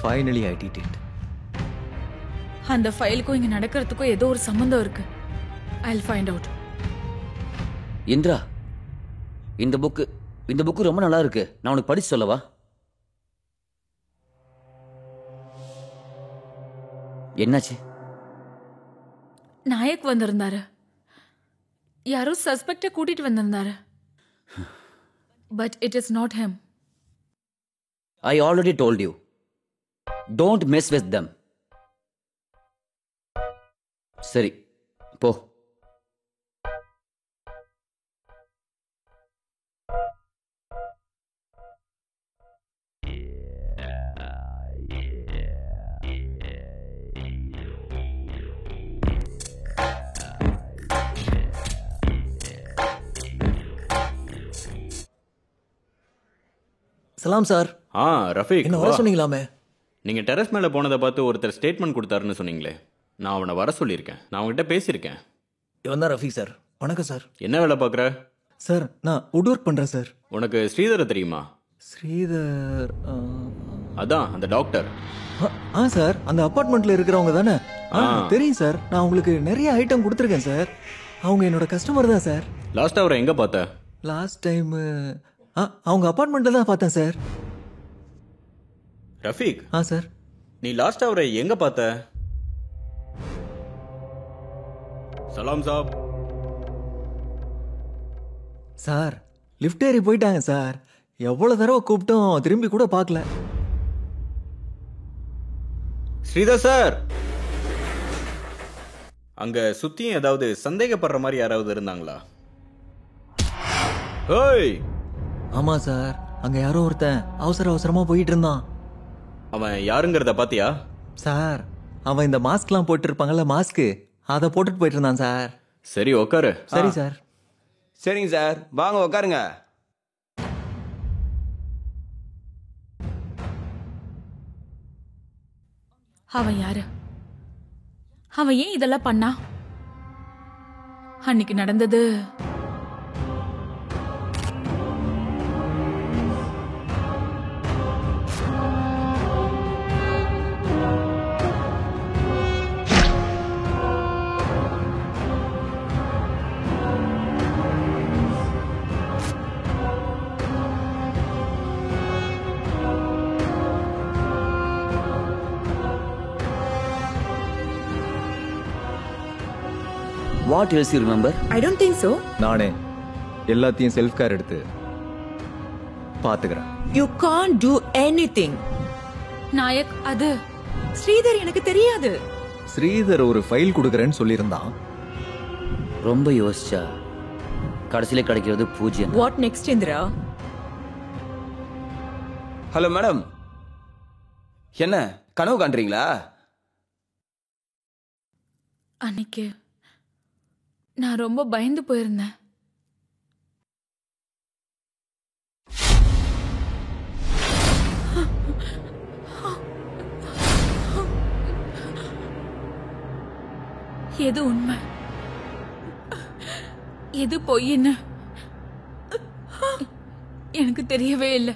Finally, I did it. அந்த ஃபைலுக்கும் இங்க நடக்கிறதுக்கும் ஏதோ ஒரு சம்பந்தம் இருக்கு. I'll find out. இந்திரா, இந்த புக்கு ரொம்ப நல்லா இருக்கு. நான் உனக்கு படிச்சு சொல்லவா? என்னாச்சு? நாயக் வந்திருந்தாரு. யாரோ சஸ்பெக்ட கூட்டிட்டு வந்திருந்தாரு. But it is not him. I already told you. Don't mess with them. சரி, போ. சலாம் சார். ரஃபீக், என்ன வர சொன்னீங்களாமே? நீங்கள் டெரஸ் மேலே போனதை பார்த்து ஒருத்தர் ஸ்டேட்மெண்ட் கொடுத்தாருன்னு சொன்னீங்களே, நான் அவனை வர சொல்லியிருக்கேன். நான் அவங்ககிட்ட பேசியிருக்கேன். இவன் தான் ரஃபீக் சார். வணக்கம் சார். என்ன வேலை பார்க்குற? சார், நான் வுட் ஒர்க் பண்ணுறேன் சார். உனக்கு ஸ்ரீதரை தெரியுமா? ஸ்ரீதர்? அதான் அந்த டாக்டர். சார், அந்த அப்பார்ட்மெண்ட்டில் இருக்கிறவங்க தானே? தெரியும் சார். நான் உங்களுக்கு நிறைய ஐட்டம் கொடுத்துருக்கேன் சார். அவங்க என்னோட கஸ்டமர் தான் சார். லாஸ்ட் அவரை எங்கே பார்த்த? லாஸ்ட் டைம் அவங்க அப்பார்ட்மெண்ட்டில் தான் பார்த்தேன் சார். ரஃபீக். சார், நீ லாஸ்ட் அவரை எங்கே பார்த்த? சலாம் சாப். சார், லிஃப்ட் ஏறி போயிட்டாங்க சார். எவ்வளோ தடவை கூப்பிட்டோம், திரும்பி கூட பார்க்கல. ஸ்ரீதர் சார், அங்க சுத்தியும் ஏதாவது சந்தேகப்படுற மாதிரி யாராவது இருந்தாங்களா? ஹேய். ஆமா சார், அங்க யாரோ ஒருத்தன் அவசரமா போயிட்டு இருந்தான். அவன் யாருங்கிறத பாத்தியா? சார், அவன் இந்த மாஸ்க்லாம் போட்டு இருப்பாங்கல்ல, மாஸ்க், அதை போட்டுட்டு போயிட்டு இருந்தான் சார். சரி, உட்காரு. சரி சார். சரிங்க சார், வாங்க உட்காருங்க. அவன் யாரு? அவன் ஏன் இதெல்லாம் பண்ணா? அன்னைக்கு நடந்தது What else you remember? I don't think so. நானே எல்லாத்தையும் செல்ஃப் கேர் எடுத்து பாத்துக்கிறேன். You can't do anything. Naik, அது ஸ்ரீதர் எனக்கு தெரியாது. ஸ்ரீதர் ஒரு ஃபைல் கொடுக்கறேன்னு சொல்லியிருந்தான். ரொம்ப யோசிச்சா கடைசியில கிடைக்கிறது பூஜ்யம். What next, Indra? Hello madam, என்ன கனவு காண்றீங்களா? அன்னைக்கு நான் ரொம்ப பயந்து போயிருந்தேன். எது உண்மை, எது பொய்ன்னு எனக்கு தெரியவே இல்லை.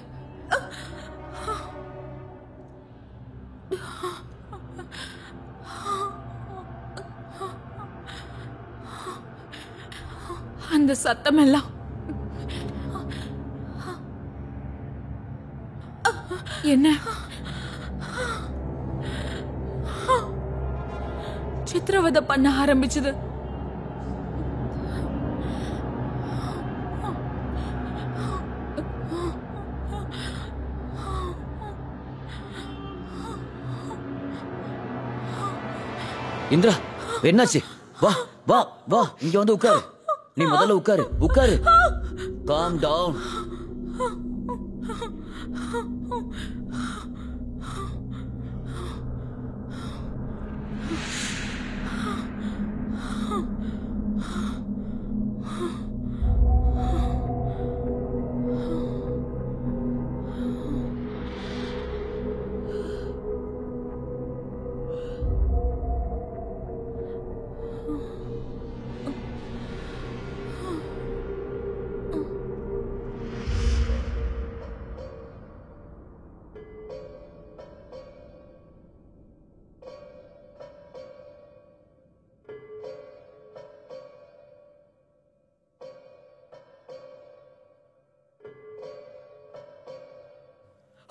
அந்த சத்தம் எல்லாம் என்ன? சித்திரவதை பண்ண ஆரம்பிச்சது. இந்திரா, என்னாச்சு? வா வா வா, இங்க வந்து உட்காரு. நீ முதல்ல உட்காரு. Calm down.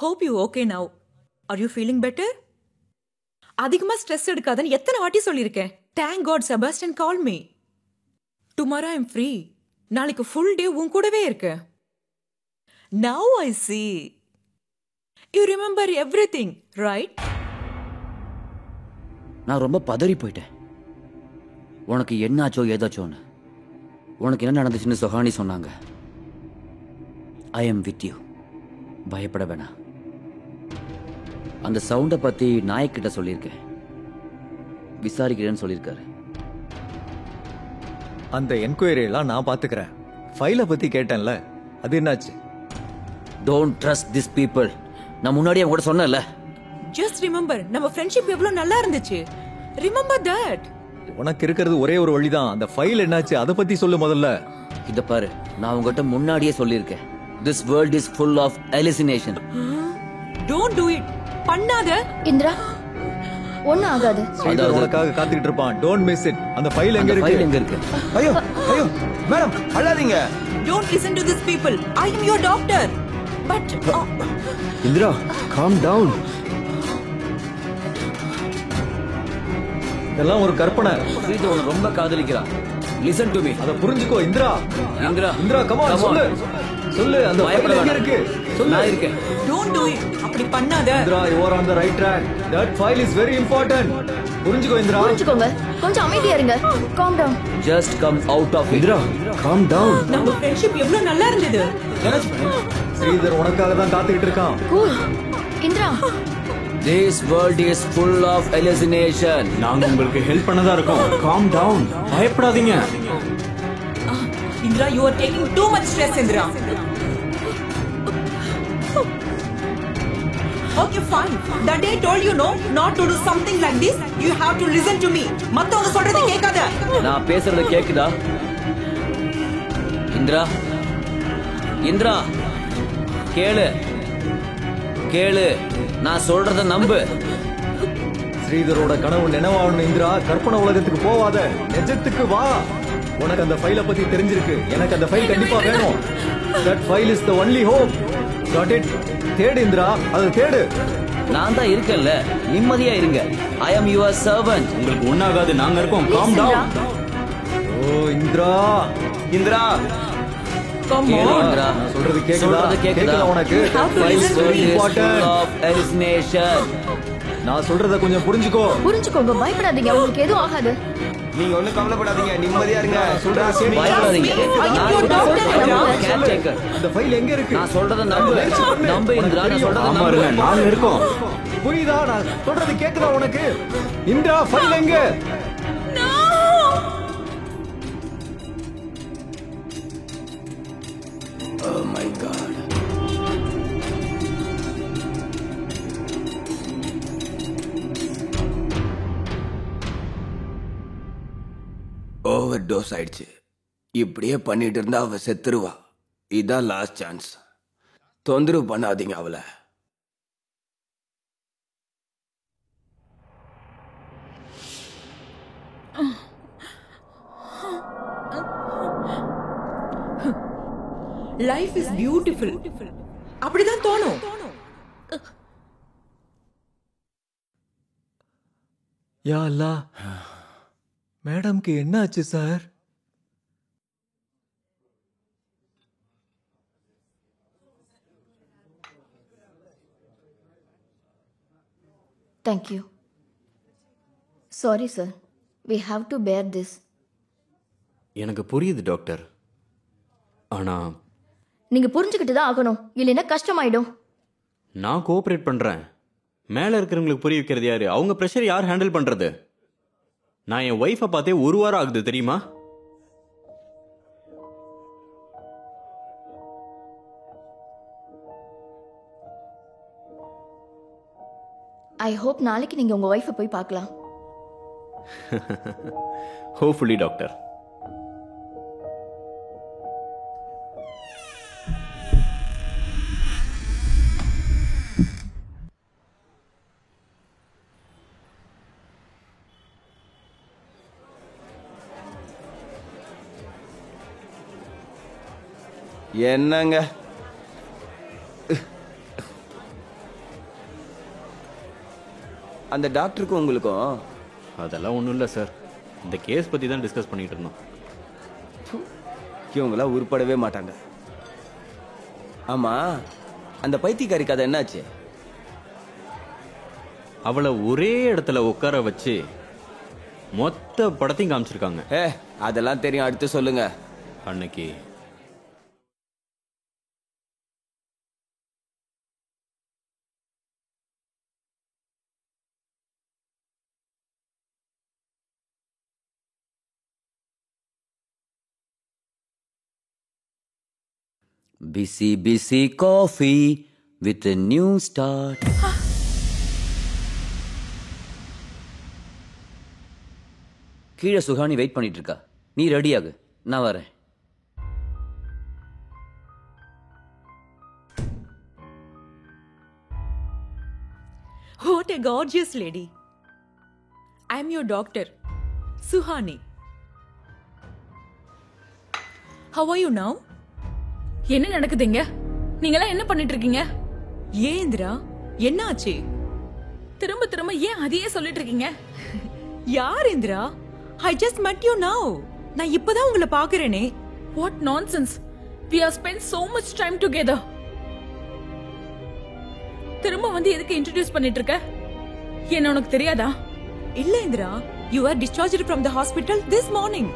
Hope you okay now. Are you feeling better? அதிகமா ஸ்ட்ரெஸ் எடுக்காதன்னு எத்தனை வாட்டி சொல்லியிருக்கேன். Thank God Sebastian called me. Tomorrow I'm free. நாளைக்கு full day உன் கூடவே இருக்கேன். Now I see. You remember everything, right? நான் ரொம்ப பதறி போயிட்டேன். உனக்கு என்னாச்சோ ஏதாச்சோன்னு. உனக்கு என்ன நடந்துச்சுன்னு சுஹானி சொன்னாங்க. I am with you. பயப்பட வேணாம். அந்த சவுண்டை பத்தி நாயக்கிட்ட சொல்லியிருக்கேன். விசாரிக்கிறேன்னு சொல்லியிருக்காரு. அந்த என்கொயரி எல்லாம் நான் பாத்துக்கிறேன். ஃபைலை பத்தி கேட்டேன்ல, அது என்னாச்சு? Don't trust these people. நான் முன்னாடியே கூட சொன்னேன்ல. Just remember, நம்ம friendship எவ்வளவு நல்லா இருந்துச்சு. Remember that. உனக்கு இருக்கிறது ஒரே ஒரு வழிதான். அந்த ஃபைல் என்னாச்சு அதை பத்தி சொல்லு முதல்ல. இத பாரு, நான் உங்ககிட்ட முன்னாடியே சொல்லியிருக்கேன். This world is full of hallucination. Don't do it. பண்ணாத. இந்திரா, ஒண்ணும் ஆகாது. ஸ்ரீதர் உனக்காக காத்துக்கிட்டு இருப்பான். Don't miss it. அந்த ஃபைல் எங்க இருக்கு? ஃபைல் எங்க இருக்கு? ஐயோ ஐயோ மேடம் அழாதீங்க. Don't listen to these people. I am your doctor. But Indira, calm down. இதெல்லாம் ஒரு கற்பனை. ஸ்ரீதர் உன்னை ரொம்ப காதலிக்கிறா. Listen to me. அத புரிஞ்சுக்கோ இந்திரா. இந்திரா come on சொல்லு. சொல்லு அந்த ஃபைல் எங்க இருக்கு? சொல்லு. நான் இருக்கேன். don't do it. அப்படி பண்ணாத. Indira, you are on the right track. That file is very important. புரிஞ்சுக்கோ இந்திரா. புரிஞ்சுக்கோங்க. கொஞ்சம் அமைதியா இருங்க. Calm down. Just come out of it. Indira, calm down. நம்ம friendship எவ்வளவு நல்லா இருந்தது. ஸ்ரீதர் உனக்காக தான் காத்துக்கிட்டு இருக்கான். Cool. Indira, This world is full of hallucination. நாங்க உங்களுக்கு ஹெல்ப் பண்ணதா இருக்கோம். Calm down. பயப்படாதீங்க. Indra, you are taking too much stress, Indra. Okay, fine. That day I told you no, not to do something like this. You have to listen to me. மத்தவங்க சொல்றதை கேட்காத. நான் பேசுறது கேக்குதா? இந்திரா கேளு நான் சொல்றத நம்பு. ஸ்ரீதரோட கனவு நினைவாகணும் இந்திரா. கற்பனை உலகத்துக்கு போவாத, நிஜத்துக்கு வா. உனக்கு அந்த ஃபைலை பத்தி தெரிஞ்சிருக்கு. எனக்கு அந்த ஃபைல் கண்டிப்பா வேணும். That file is the only hope. Got it? தேடு இந்திரா, அதை தேடு. நான் தான் இருக்கேன்ல, நிம்மதியா இருங்க. I am your servant. உங்களுக்கு ஒண்ணாகாது, நாங்க இருக்கோம். Calm down. Oh Indira, Come கேளு on. இந்திரா. நான் சொல்றது கேக்குதா? சொல்றது கேக்குதா? கேக்குதா உனக்கு? You have to File is listen to very me. important. Full of hallucination. நான் சொல்றத கொஞ்சம் புரிஞ்சுக்கோ. புரிஞ்சுக்கோங்க. பயப்படாதீங்க. உங்களுக்கு எதுவும் ஆகாது. நீங்க ஒண்ணும் கவலைப்படாதீங்க, நிம்மதியா இருங்க. பயப்படாதீங்க. நான் ஒரு caretaker. அந்த ஃபைல் எங்க இருக்கு? நான் சொல்றத நம்பு இந்திரா. நான் சொல்றத ஆமா இருங்க, நம்பு. நாங்க இருக்கோம். புரியுதா? நான் சொல்றது கேக்குதா உனக்கு? இந்திரா, ஃபைல் எங்க? Oh my god. Over dose ஆயிடுச்சு. இப்படியே பண்ணிட்டு இருந்தா அவ செத்துருவா. இதான் லாஸ்ட் சான்ஸ். தொந்தரவு பண்ணாதீங்க அவளை. Life is beautiful. அப்படிதான் தோணும். யா அல்லாஹ், மேடம்க்கு என்ன ஆச்சு sir? Thank you. Sorry, sir. We have to bear this. எனக்கு புரியுது டாக்டர். ஆனா நீங்க புரிஞ்சுக்கிட்டு தான் ஆகணும். இல்லைன்னா கஷ்டமாயிடும். நான் கோஆபரேட் பண்றேன். மேல இருக்கிறவங்களுக்கு புரிய வைக்கிறது யாரு? அவங்க பிரஷர் யார் ஹேண்டில் பண்றது? நான் என் ஒய்ஃபை பார்த்தே 1 வாரம் ஆகுது தெரியுமா? ஐ ஹோப் நாளைக்கு நீங்க உங்க ஒய்ஃபை போய் பார்க்கலாம். Hopefully doctor. என்னங்க அந்த டாக்டருக்கும் உங்களுக்கும்? அதெல்லாம் ஒன்றும் இல்லை சார், இந்த கேஸ் பற்றி தான் டிஸ்கஸ் பண்ணிட்டு இருந்தோம். இவங்களாம் உருப்படவே மாட்டாங்க. ஆமா, அந்த பைத்தியக்காரி கதை என்னாச்சு? அவளை ஒரே இடத்துல உட்கார வச்சு மொத்த படத்தையும் காமிச்சிருக்காங்க. அதெல்லாம் தெரியும், அடுத்து சொல்லுங்க. அன்னைக்கு பிசி PC coffee with new start. கீழே சுகானி வெயிட் பண்ணிட்டு இருக்கா, நீ ரெடியாகு, நான் வரேன். What a gorgeous lady. I'm your doctor, Suhani. How are you now? என்ன நடக்குதுங்க? நீங்களாம் என்ன பண்ணிட்டு இருக்கீங்க? ஏன் இந்திரா, என்ன ஆச்சு? திரும்ப திரும்ப ஏன் அதையே சொல்லிட்டு இருக்கீங்க? யார் Indira? I just met you now. நான் இப்பதான் உங்களை பாக்குறேனே. What nonsense. We have spent so much time together. திரும்ப வந்து எதுக்கு இன்ட்ரோடியூஸ் பண்ணிட்டு இருக்க? என்ன உனக்கு தெரியாதா? இல்ல Indira, you were discharged from the hospital this morning.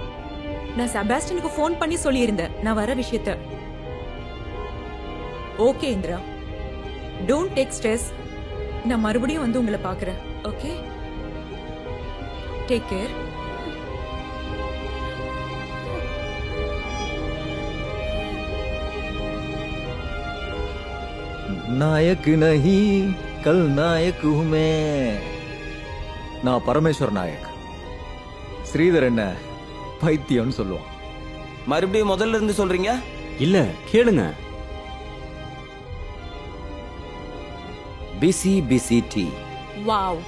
நான் செபாஸ்டினுக்கு ஃபோன் பண்ணி சொல்லியிருந்தேன் நான் வர விஷயத்தை. Okay Indira, don't take stress. நான் மறுபடியும் வந்து உங்களை பாக்குறேன். Okay, take care. நாயக் நஹி கல் நாயக் ஹூ மே. நான் பரமேஸ்வர் நாயக். ஸ்ரீதர் என்ன பைத்தியம்னு சொல்லுவான். மறுபடியும் முதல்ல இருந்து சொல்றீங்க? இல்ல, கேளுங்க. பிசி பிசி tea. Wow,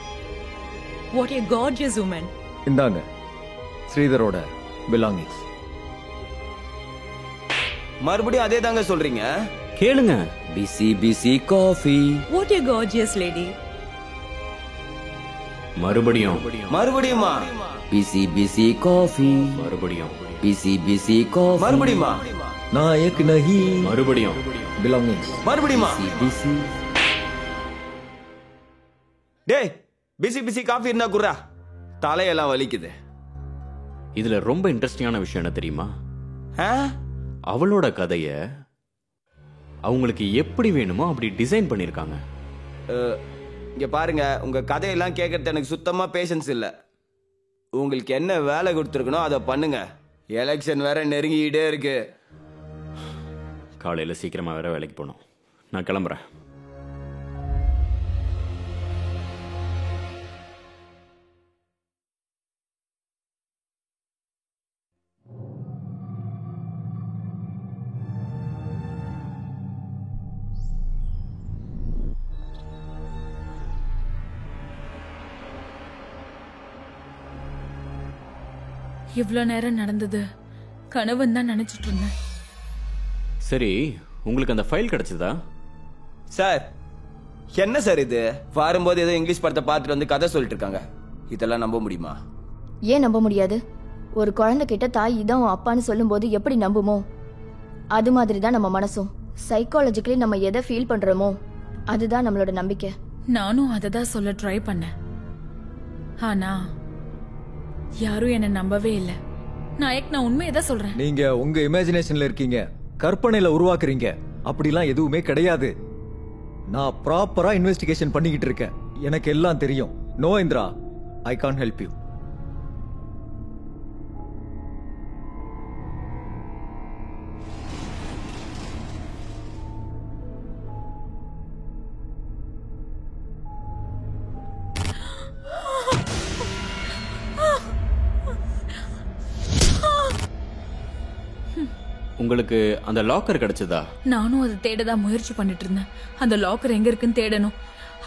what a gorgeous woman. இந்தாங்க ஸ்ரீதரோட பிலாங்கிங்ஸ். மறுபடியும் அதே தாங்க சொல்றீங்க? கேளுங்க. Busy busy coffee. What a gorgeous lady. மறுபடியும் மறுபடியுமா? Busy PC coffee. மறுபடியும் பிசி பிசி காஃபி. மறுபடியுமா? நாயக் நஹி மறுபடியும் பிலாங்கிங்ஸ். மறுபடியுமா? பிசி. டேய், பிசி பிசி காஃபி இருந்தா குர்ரா, தலையெல்லாம் வலிக்குது. இதுல ரொம்ப இன்ட்ரெஸ்டிங்கான விஷயம் என்ன தெரியுமா? ஆ? அவளோட கதைய அவங்களுக்கு எப்படி வேணுமோ அப்படி டிசைன் பண்ணிருக்காங்க. இங்க பாருங்க, உங்க கதையெல்லாம் கேட்கறது எனக்கு சுத்தமா பேஷன்ஸ் இல்ல. உங்களுக்கு என்ன வேலை கொடுத்துருக்கணும் அதை பண்ணுங்க. எலெக்ஷன் வேற நெருங்கிட்டே இருக்கு. காலையில சீக்கிரமா வேற வேலைக்கு போகணும். நான் கிளம்புறேன். இவ்ளோ நேரம் நடந்தது கனவுன்னு தான் நினைச்சிட்டு இருந்தேன். சரி, உங்களுக்கு அந்த ஃபைல் கிடைச்சதா? சார், என்ன சார் இது? வரும்போது ஏதோ இங்கிலீஷ் படத்தை பார்த்துட்டு வந்து கதை சொல்லிட்டு இருக்காங்க. இதெல்லாம் நம்ப முடியுமா? ஏன் நம்ப முடியாது? ஒரு குழந்தை கிட்ட தாய் இதான் உன் அப்பான்னு சொல்லும்போது எப்படி நம்புமோ அது மாதிரி தான் நம்ம மனசும். சைக்காலஜிக்கலி நம்ம எதை ஃபீல் பண்றோமோ அதுதான் நம்மளோட நம்பிக்கை. நானும் அதை தான் சொல்ல ட்ரை பண்ணேன். ஆனா யாரும் என்ன நம்பவே இல்லை. நாயக், நான் உண்மையை தான் சொல்றேன். நீங்க உங்க இமேஜினேஷன்ல இருக்கீங்க, கற்பனையில உருவாக்குறீங்க. அப்படிலாம் எதுவுமே கிடையாது. நான் ப்ராப்பரா இன்வெஸ்டிகேஷன் பண்ணிக்கிட்டு இருக்கேன். எனக்கு எல்லாம் தெரியும். No Indira, I can't help you. உங்களுக்கு அந்த லாக்கர் கிடைச்சதா? நானும் அதை தேடதான் முயற்சி பண்ணிட்டு இருந்தேன். அந்த லாக்கர் எங்க இருக்குன்னு தேடணும்.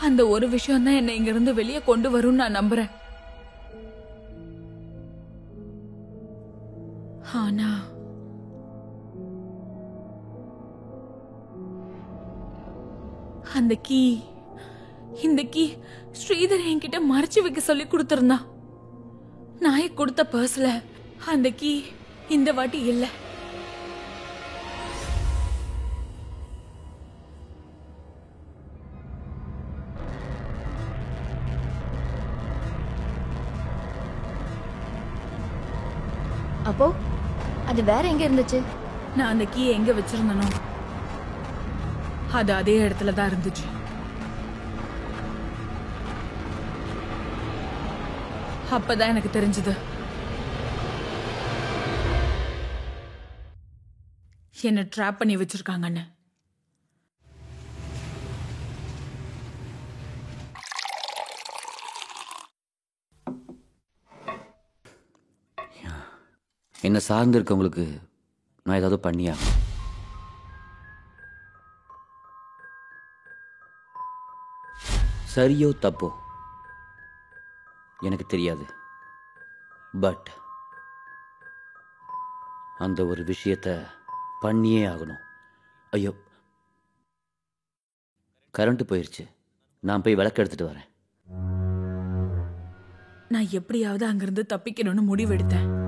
அந்த ஒரு விஷயம் தான் என்னை இங்க இருந்து வெளியே கொண்டு வரும்னு நான் நம்புறேன். ஆனா அந்த கீ இந்த கீ ஸ்ரீதர் என்கிட்ட மறைச்சு வைக்க சொல்லி கொடுத்திருந்தான். நாயக் கொடுத்த பர்ஸ்ல அந்த கீ இந்த வாட்டி இல்ல. அப்போ அது வேற எங்க இருந்துச்சு? நான் அந்த கீ எங்க வச்சிருந்தனோ அது அதே இடத்துல தான் இருந்துச்சு. அப்பதான் எனக்கு தெரிஞ்சது என்ன ட்ராப் பண்ணி வச்சிருக்காங்கன்னு. என்ன சார்ந்து இருக்கவங்களுக்கு நான் ஏதாவது பண்ணியா? சரியோ தப்போ எனக்கு தெரியாது. பட் அந்த ஒரு விஷயத்தை பண்ணியே ஆகணும். ஐயோ, கரண்ட் போயிருச்சு. நான் போய் விளக்கு எடுத்துட்டு வரேன். நான் எப்படியாவது அங்கிருந்து தப்பிக்கணும்னு முடிவெடுத்தேன்.